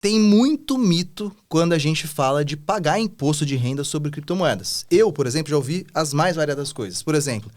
Tem muito mito quando a gente fala de pagar imposto de renda sobre criptomoedas. Eu, por exemplo, já ouvi as mais variadas coisas. Por exemplo,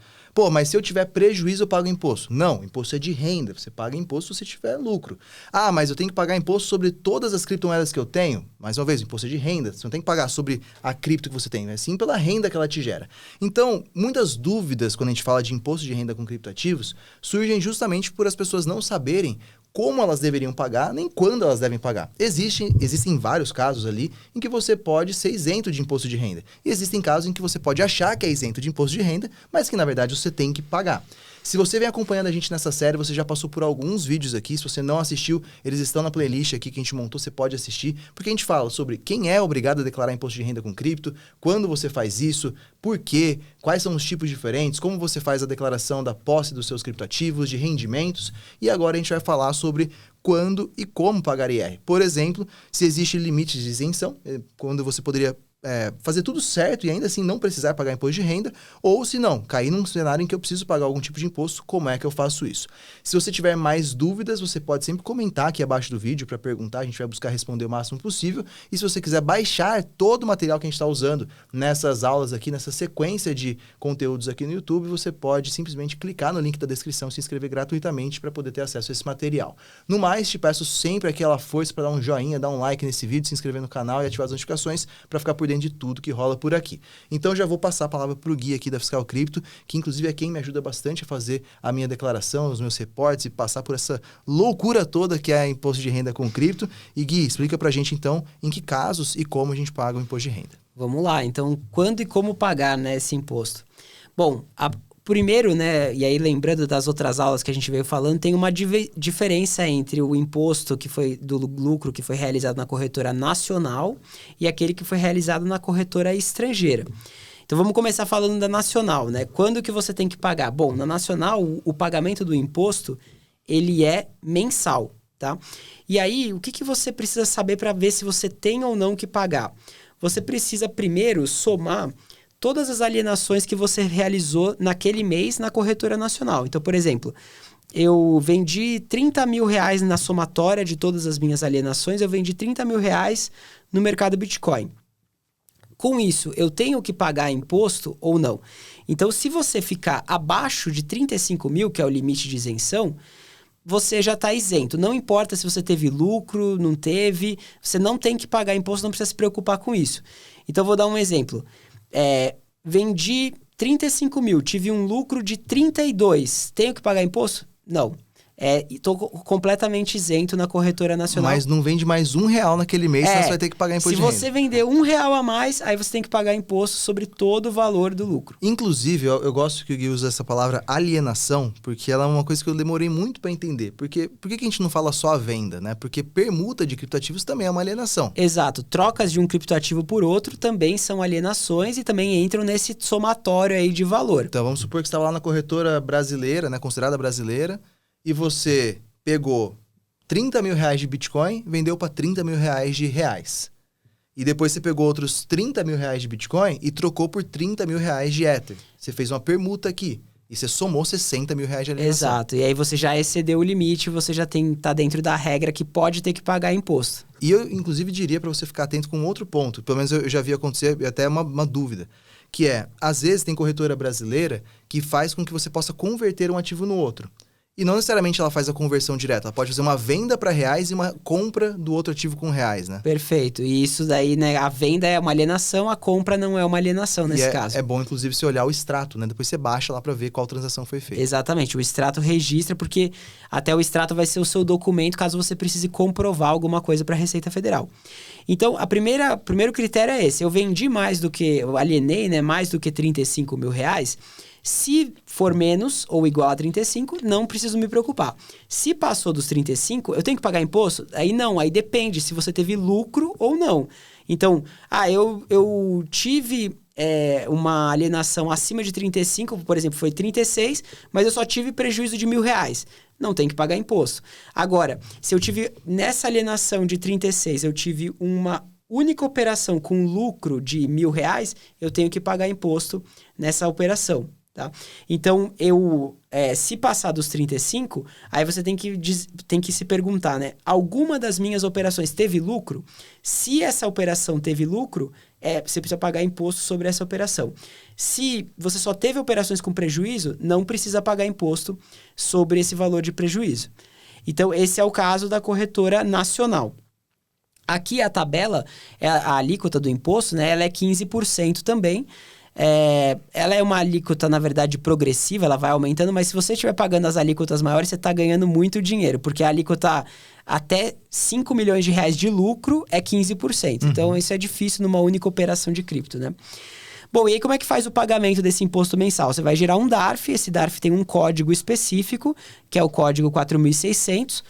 mas se eu tiver prejuízo, eu pago imposto. Não, imposto é de renda. Você paga imposto se você tiver lucro. Ah, mas eu tenho que pagar imposto sobre todas as criptomoedas que eu tenho? Mais uma vez, imposto é de renda. Você não tem que pagar sobre a cripto que você tem, mas sim pela renda que ela te gera. Então, muitas dúvidas quando a gente fala de imposto de renda com criptoativos surgem justamente por as pessoas não saberem como elas deveriam pagar, nem quando elas devem pagar. Existem vários casos ali em que você pode ser isento de imposto de renda. E existem casos em que você pode achar que é isento de imposto de renda, mas que na verdade você tem que pagar. Se você vem acompanhando a gente nessa série, você já passou por alguns vídeos aqui. Se você não assistiu, eles estão na playlist aqui que a gente montou, você pode assistir. Porque a gente fala sobre quem é obrigado a declarar imposto de renda com cripto, quando você faz isso, por quê, quais são os tipos diferentes, como você faz a declaração da posse dos seus criptoativos, de rendimentos. E agora a gente vai falar sobre quando e como pagar IR. Por exemplo, se existe limite de isenção, quando você poderia fazer tudo certo e ainda assim não precisar pagar imposto de renda, ou se não, cair num cenário em que eu preciso pagar algum tipo de imposto, como é que eu faço isso? Se você tiver mais dúvidas, você pode sempre comentar aqui abaixo do vídeo para perguntar, a gente vai buscar responder o máximo possível, e se você quiser baixar todo o material que a gente está usando nessas aulas aqui, nessa sequência de conteúdos aqui no YouTube, você pode simplesmente clicar no link da descrição e se inscrever gratuitamente para poder ter acesso a esse material. No mais, te peço sempre aquela força para dar um joinha, dar um like nesse vídeo, se inscrever no canal e ativar as notificações para ficar por dentro de tudo que rola por aqui. Então já vou passar a palavra para o Gui aqui da Fiscal Cripto, que inclusive é quem me ajuda bastante a fazer a minha declaração, os meus reportes e passar por essa loucura toda que é imposto de renda com cripto. E Gui, explica pra gente então em que casos e como a gente paga o imposto de renda. Vamos lá, então quando e como pagar, né, esse imposto? Bom, primeiro, né, e aí lembrando das outras aulas que a gente veio falando, tem uma diferença entre o imposto que foi do lucro que foi realizado na corretora nacional e aquele que foi realizado na corretora estrangeira. Então vamos começar falando da nacional, né? Quando que você tem que pagar? Bom, na nacional, o pagamento do imposto, ele é mensal, tá? E aí, o que você precisa saber para ver se você tem ou não que pagar? Você precisa primeiro somar todas as alienações que você realizou naquele mês na corretora nacional. Então, por exemplo, eu vendi 30 mil reais na somatória de todas as minhas alienações, eu vendi 30 mil reais no mercado Bitcoin. Com isso, eu tenho que pagar imposto ou não? Então, se você ficar abaixo de 35 mil, que é o limite de isenção, você já está isento. Não importa se você teve lucro, não teve, você não tem que pagar imposto, não precisa se preocupar com isso. Então, vou dar um exemplo. Vendi 35 mil, tive um lucro de 32. Tenho que pagar imposto? Não. Estou completamente isento na corretora nacional. Mas não vende mais R$1 naquele mês, senão você vai ter que pagar imposto de renda. Se você vender R$1 a mais, aí você tem que pagar imposto sobre todo o valor do lucro. Inclusive, eu gosto que o Gui usa essa palavra alienação, porque ela é uma coisa que eu demorei muito para entender. Por que a gente não fala só a venda, né? Porque permuta de criptoativos também é uma alienação. Exato. Trocas de um criptoativo por outro também são alienações e também entram nesse somatório aí de valor. Então, vamos supor que você estava lá na corretora brasileira, né? Considerada brasileira, e você pegou 30 mil reais de Bitcoin, vendeu para 30 mil reais de reais. E depois você pegou outros 30 mil reais de Bitcoin e trocou por 30 mil reais de Ether. Você fez uma permuta aqui. E você somou 60 mil reais de alienação. Exato. E aí você já excedeu o limite, você já tá dentro da regra que pode ter que pagar imposto. E eu, inclusive, diria para você ficar atento com outro ponto. Pelo menos eu já vi acontecer até uma dúvida. Que às vezes tem corretora brasileira que faz com que você possa converter um ativo no outro. E não necessariamente ela faz a conversão direta. Ela pode fazer uma venda para reais e uma compra do outro ativo com reais, né? Perfeito. E isso daí, né? A venda é uma alienação, a compra não é uma alienação nesse caso. É bom, inclusive, você olhar o extrato, né? Depois você baixa lá para ver qual transação foi feita. Exatamente. O extrato registra, porque até o extrato vai ser o seu documento caso você precise comprovar alguma coisa para a Receita Federal. Então, o primeiro critério é esse. Eu vendi eu alienei, né? Mais do que 35 mil reais. Se for menos ou igual a 35, não preciso me preocupar. Se passou dos 35, eu tenho que pagar imposto? Aí não, aí depende se você teve lucro ou não. Então, eu tive uma alienação acima de 35, por exemplo, foi 36, mas eu só tive prejuízo de R$1.000. Não tem que pagar imposto. Agora, se eu tive nessa alienação de 36, eu tive uma única operação com lucro de R$1.000, eu tenho que pagar imposto nessa operação. Tá? Então, se passar dos 35, aí você tem que se perguntar, né? Alguma das minhas operações teve lucro? Se essa operação teve lucro, você precisa pagar imposto sobre essa operação. Se você só teve operações com prejuízo, não precisa pagar imposto sobre esse valor de prejuízo. Então, esse é o caso da corretora nacional. Aqui a tabela, a alíquota do imposto, né? Ela é 15% também. Ela é uma alíquota, na verdade, progressiva, ela vai aumentando, mas se você estiver pagando as alíquotas maiores, você está ganhando muito dinheiro, porque a alíquota até 5 milhões de reais de lucro é 15%. Então, isso é difícil numa única operação de cripto, né? Bom, e aí como é que faz o pagamento desse imposto mensal? Você vai gerar um DARF, esse DARF tem um código específico, que é o código 4600.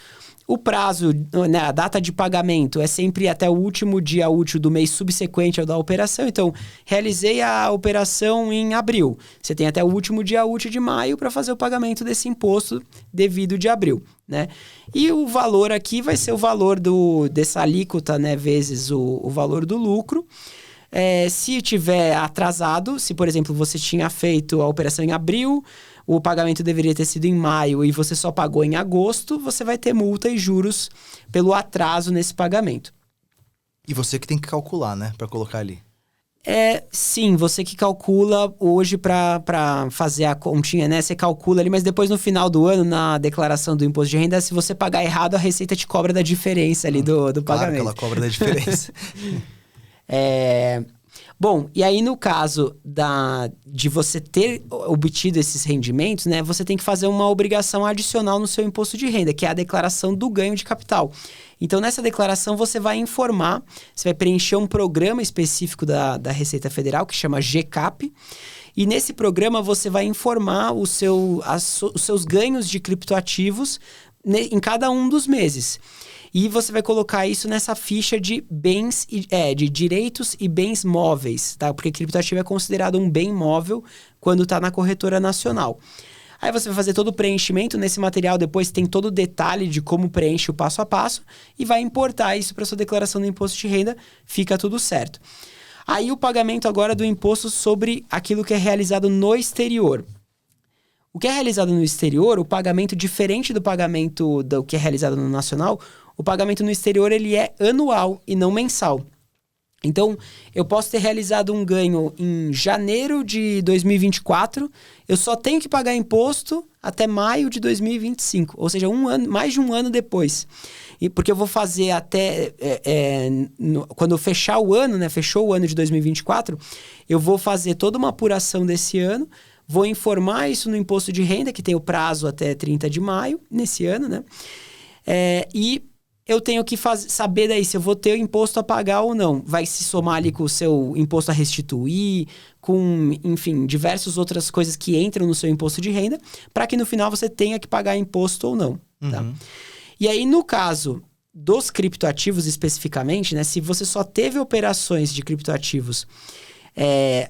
O prazo, né, a data de pagamento é sempre até o último dia útil do mês subsequente ao da operação. Então, realizei a operação em abril. Você tem até o último dia útil de maio para fazer o pagamento desse imposto devido de abril, né? E o valor aqui vai ser o valor dessa alíquota, né, vezes o valor do lucro. Se tiver atrasado, se, por exemplo, você tinha feito a operação em abril, o pagamento deveria ter sido em maio e você só pagou em agosto, você vai ter multa e juros pelo atraso nesse pagamento. E você que tem que calcular, né? Para colocar ali. Sim, você que calcula hoje para fazer a continha, né? Você calcula ali, mas depois no final do ano, na declaração do imposto de renda, se você pagar errado, a Receita te cobra da diferença ali do pagamento. Claro que ela cobra da diferença. Bom, e aí no caso de você ter obtido esses rendimentos, né, você tem que fazer uma obrigação adicional no seu imposto de renda, que é a declaração do ganho de capital. Então, nessa declaração, você vai informar, você vai preencher um programa específico da Receita Federal, que chama GCAP, e nesse programa você vai informar os seus ganhos de criptoativos em cada um dos meses. E você vai colocar isso nessa ficha de bens, de direitos e bens móveis, tá? Porque criptoativo é considerado um bem móvel quando está na corretora nacional. Aí você vai fazer todo o preenchimento nesse material, depois tem todo o detalhe de como preenche o passo a passo e vai importar isso para sua declaração do imposto de renda, fica tudo certo. Aí o pagamento agora do imposto sobre aquilo que é realizado no exterior. O que é realizado no exterior, o pagamento diferente do pagamento do que é realizado no nacional, o pagamento no exterior ele é anual e não mensal. Então, eu posso ter realizado um ganho em janeiro de 2024, eu só tenho que pagar imposto até maio de 2025, ou seja, mais de um ano depois. E porque eu vou fazer até... quando eu fechar o ano, né, fechou o ano de 2024, eu vou fazer toda uma apuração desse ano, vou informar isso no imposto de renda, que tem o prazo até 30 de maio, nesse ano, né? E eu tenho que saber daí se eu vou ter o imposto a pagar ou não. Vai se somar ali com o seu imposto a restituir, com, enfim, diversas outras coisas que entram no seu imposto de renda, para que no final você tenha que pagar imposto ou não. Tá? E aí, no caso dos criptoativos especificamente, né? Se você só teve operações de criptoativos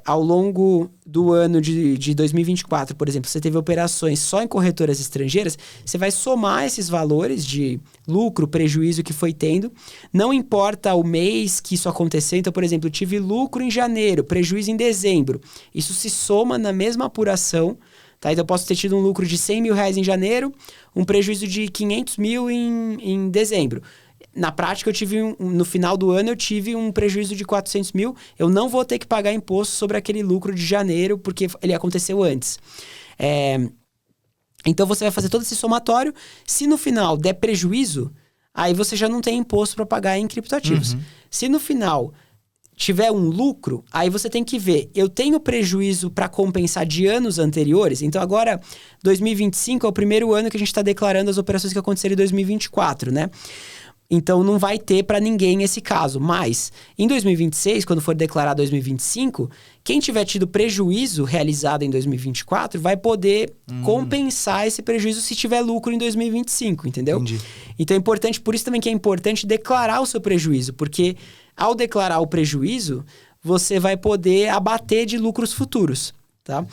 ao longo do ano de 2024, por exemplo, você teve operações só em corretoras estrangeiras, você vai somar esses valores de lucro, prejuízo que foi tendo, não importa o mês que isso aconteceu. Então, por exemplo, eu tive lucro em janeiro, prejuízo em dezembro, isso se soma na mesma apuração, tá? Então eu posso ter tido um lucro de 100 mil reais em janeiro, um prejuízo de 500 mil em dezembro. Na prática, no final do ano, eu tive um prejuízo de 400 mil. Eu não vou ter que pagar imposto sobre aquele lucro de janeiro, porque ele aconteceu antes. Então, você vai fazer todo esse somatório. Se no final der prejuízo, aí você já não tem imposto para pagar em criptoativos. Se no final tiver um lucro, aí você tem que ver, eu tenho prejuízo para compensar de anos anteriores. Então, agora, 2025 é o primeiro ano que a gente está declarando as operações que aconteceram em 2024, né? Então, não vai ter para ninguém esse caso. Mas, em 2026, quando for declarar 2025, quem tiver tido prejuízo realizado em 2024 vai poder compensar esse prejuízo se tiver lucro em 2025, entendeu? Entendi. Então, é importante, por isso também que é importante declarar o seu prejuízo, porque ao declarar o prejuízo, você vai poder abater de lucros futuros, tá?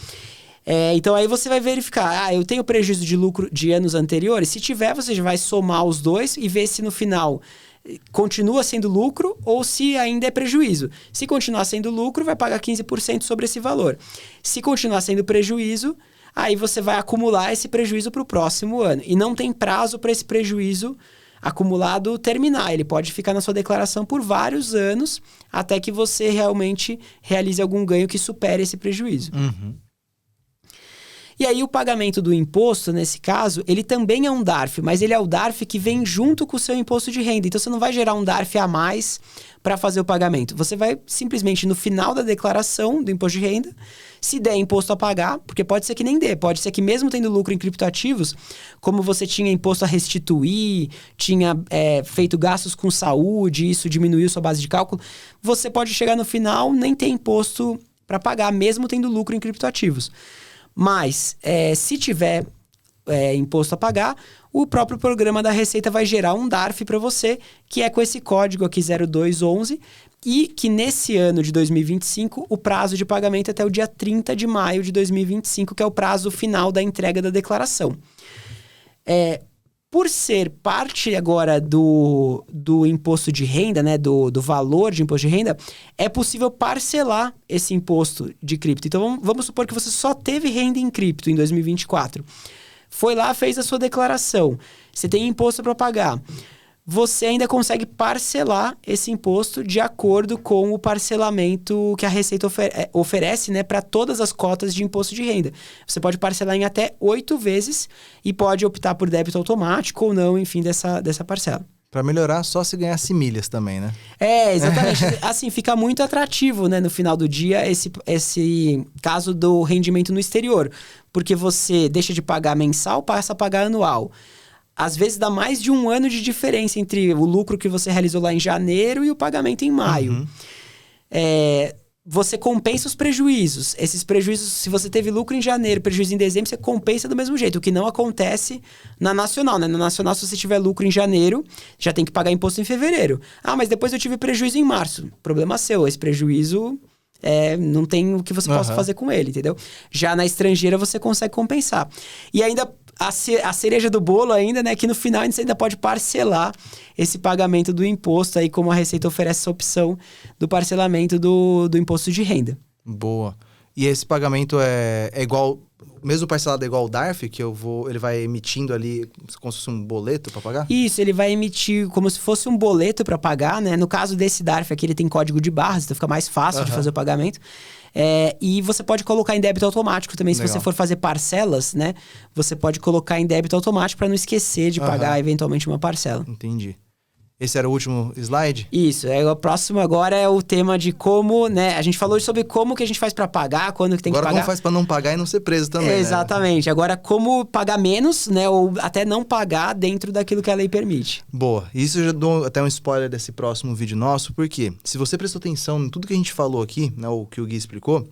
Então aí você vai verificar, eu tenho prejuízo de lucro de anos anteriores? Se tiver, você já vai somar os dois e ver se no final continua sendo lucro ou se ainda é prejuízo. Se continuar sendo lucro, vai pagar 15% sobre esse valor. Se continuar sendo prejuízo, aí você vai acumular esse prejuízo para o próximo ano. E não tem prazo para esse prejuízo acumulado terminar. Ele pode ficar na sua declaração por vários anos até que você realmente realize algum ganho que supere esse prejuízo. Uhum. E aí o pagamento do imposto, nesse caso, ele também é um DARF, mas ele é o DARF que vem junto com o seu imposto de renda. Então você não vai gerar um DARF a mais para fazer o pagamento. Você vai simplesmente no final da declaração do imposto de renda, se der imposto a pagar, porque pode ser que nem dê, pode ser que mesmo tendo lucro em criptoativos, como você tinha imposto a restituir, tinha feito gastos com saúde, isso diminuiu sua base de cálculo, você pode chegar no final nem ter imposto para pagar, mesmo tendo lucro em criptoativos. Mas, se tiver imposto a pagar, o próprio programa da Receita vai gerar um DARF para você, que é com esse código aqui 0211, e que nesse ano de 2025, o prazo de pagamento é até o dia 30 de maio de 2025, que é o prazo final da entrega da declaração. Por ser parte agora do imposto de renda, né, do valor de imposto de renda, é possível parcelar esse imposto de cripto. Então, vamos supor que você só teve renda em cripto em 2024. Foi lá, fez a sua declaração. Você tem imposto para pagar. Você ainda consegue parcelar esse imposto de acordo com o parcelamento que a Receita oferece, né, para todas as cotas de imposto de renda. Você pode parcelar em até 8 vezes e pode optar por débito automático ou não, enfim, dessa parcela. Para melhorar, só se ganhasse milhas também, né? Exatamente. Assim, fica muito atrativo, né, no final do dia, esse caso do rendimento no exterior. Porque você deixa de pagar mensal, passa a pagar anual. Às vezes dá mais de um ano de diferença entre o lucro que você realizou lá em janeiro e o pagamento em maio. Uhum. Você compensa os prejuízos. Esses prejuízos, se você teve lucro em janeiro, prejuízo em dezembro, você compensa do mesmo jeito. O que não acontece na nacional, né? Na nacional, se você tiver lucro em janeiro, já tem que pagar imposto em fevereiro. Ah, mas depois eu tive prejuízo em março. Problema seu. Esse prejuízo não tem o que você possa fazer com ele, entendeu? Já na estrangeira, você consegue compensar. E ainda a cereja do bolo ainda, né? Que no final você ainda pode parcelar esse pagamento do imposto aí, como a Receita oferece essa opção do parcelamento do imposto de renda. Boa. E esse pagamento é igual, mesmo parcelado é igual ao DARF, que ele vai emitindo ali como se fosse um boleto para pagar? Isso, ele vai emitir como se fosse um boleto para pagar, né? No caso desse DARF aqui, ele tem código de barras, então fica mais fácil de fazer o pagamento. E você pode colocar em débito automático também. Legal. Se você for fazer parcelas, né? Você pode colocar em débito automático para não esquecer de pagar eventualmente uma parcela. Entendi. Esse era o último slide? Isso. O próximo agora é o tema de como, né? A gente falou sobre como que a gente faz para pagar, quando que tem agora que pagar. Agora como faz para não pagar e não ser preso também, Exatamente. Né? Agora como pagar menos, né? Ou até não pagar dentro daquilo que a lei permite. Boa. Isso eu já dou até um spoiler desse próximo vídeo nosso, porque se você prestou atenção em tudo que a gente falou aqui, né, o que o Gui explicou,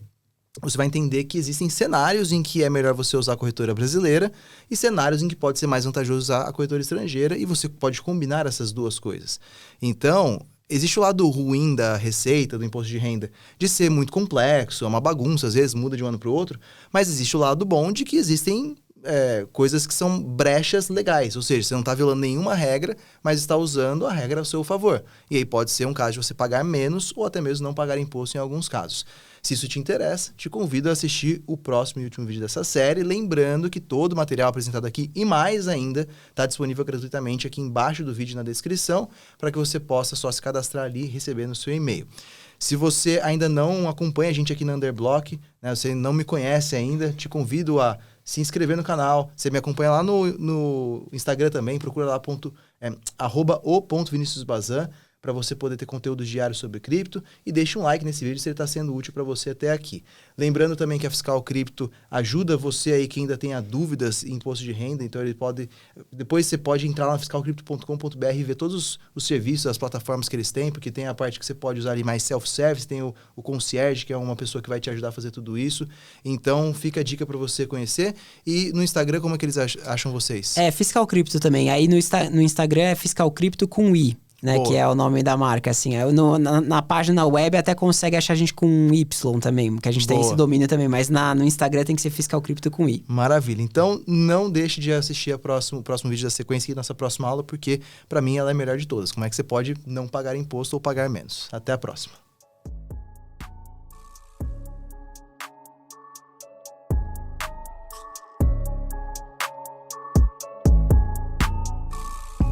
você vai entender que existem cenários em que é melhor você usar a corretora brasileira e cenários em que pode ser mais vantajoso usar a corretora estrangeira, e você pode combinar essas duas coisas. Então, existe o lado ruim da Receita, do imposto de renda, de ser muito complexo, é uma bagunça, às vezes muda de um ano para o outro, mas existe o lado bom de que existem coisas que são brechas legais, ou seja, você não está violando nenhuma regra, mas está usando a regra ao seu favor. E aí pode ser um caso de você pagar menos ou até mesmo não pagar imposto em alguns casos. Se isso te interessa, te convido a assistir o próximo e último vídeo dessa série, lembrando que todo o material apresentado aqui e mais ainda está disponível gratuitamente aqui embaixo do vídeo na descrição, para que você possa só se cadastrar ali e receber no seu e-mail. Se você ainda não acompanha a gente aqui na Underblock, né, você não me conhece ainda, te convido a se inscrever no canal. Você me acompanha lá no Instagram também, procura lá @o.viniciusbazan, para você poder ter conteúdo diário sobre cripto, e deixe um like nesse vídeo se ele está sendo útil para você até aqui. Lembrando também que a Fiscal Cripto ajuda você aí que ainda tenha dúvidas em imposto de renda, então depois você pode entrar lá na fiscalcripto.com.br e ver todos os serviços, as plataformas que eles têm, porque tem a parte que você pode usar ali mais self-service, tem o concierge, que é uma pessoa que vai te ajudar a fazer tudo isso. Então fica a dica para você conhecer. E no Instagram, como é que eles acham vocês? Fiscal Cripto também. Aí no Instagram é Fiscal Cripto com I. né? Boa. Que é o nome da marca, assim. Na página web até consegue achar a gente com um Y também, que a gente tem Boa. esse domínio também, mas no Instagram tem que ser Fiscal Cripto com I. Maravilha. Então, não deixe de assistir o próximo vídeo da sequência e nossa próxima aula, porque, para mim, ela é a melhor de todas. Como é que você pode não pagar imposto ou pagar menos? Até a próxima.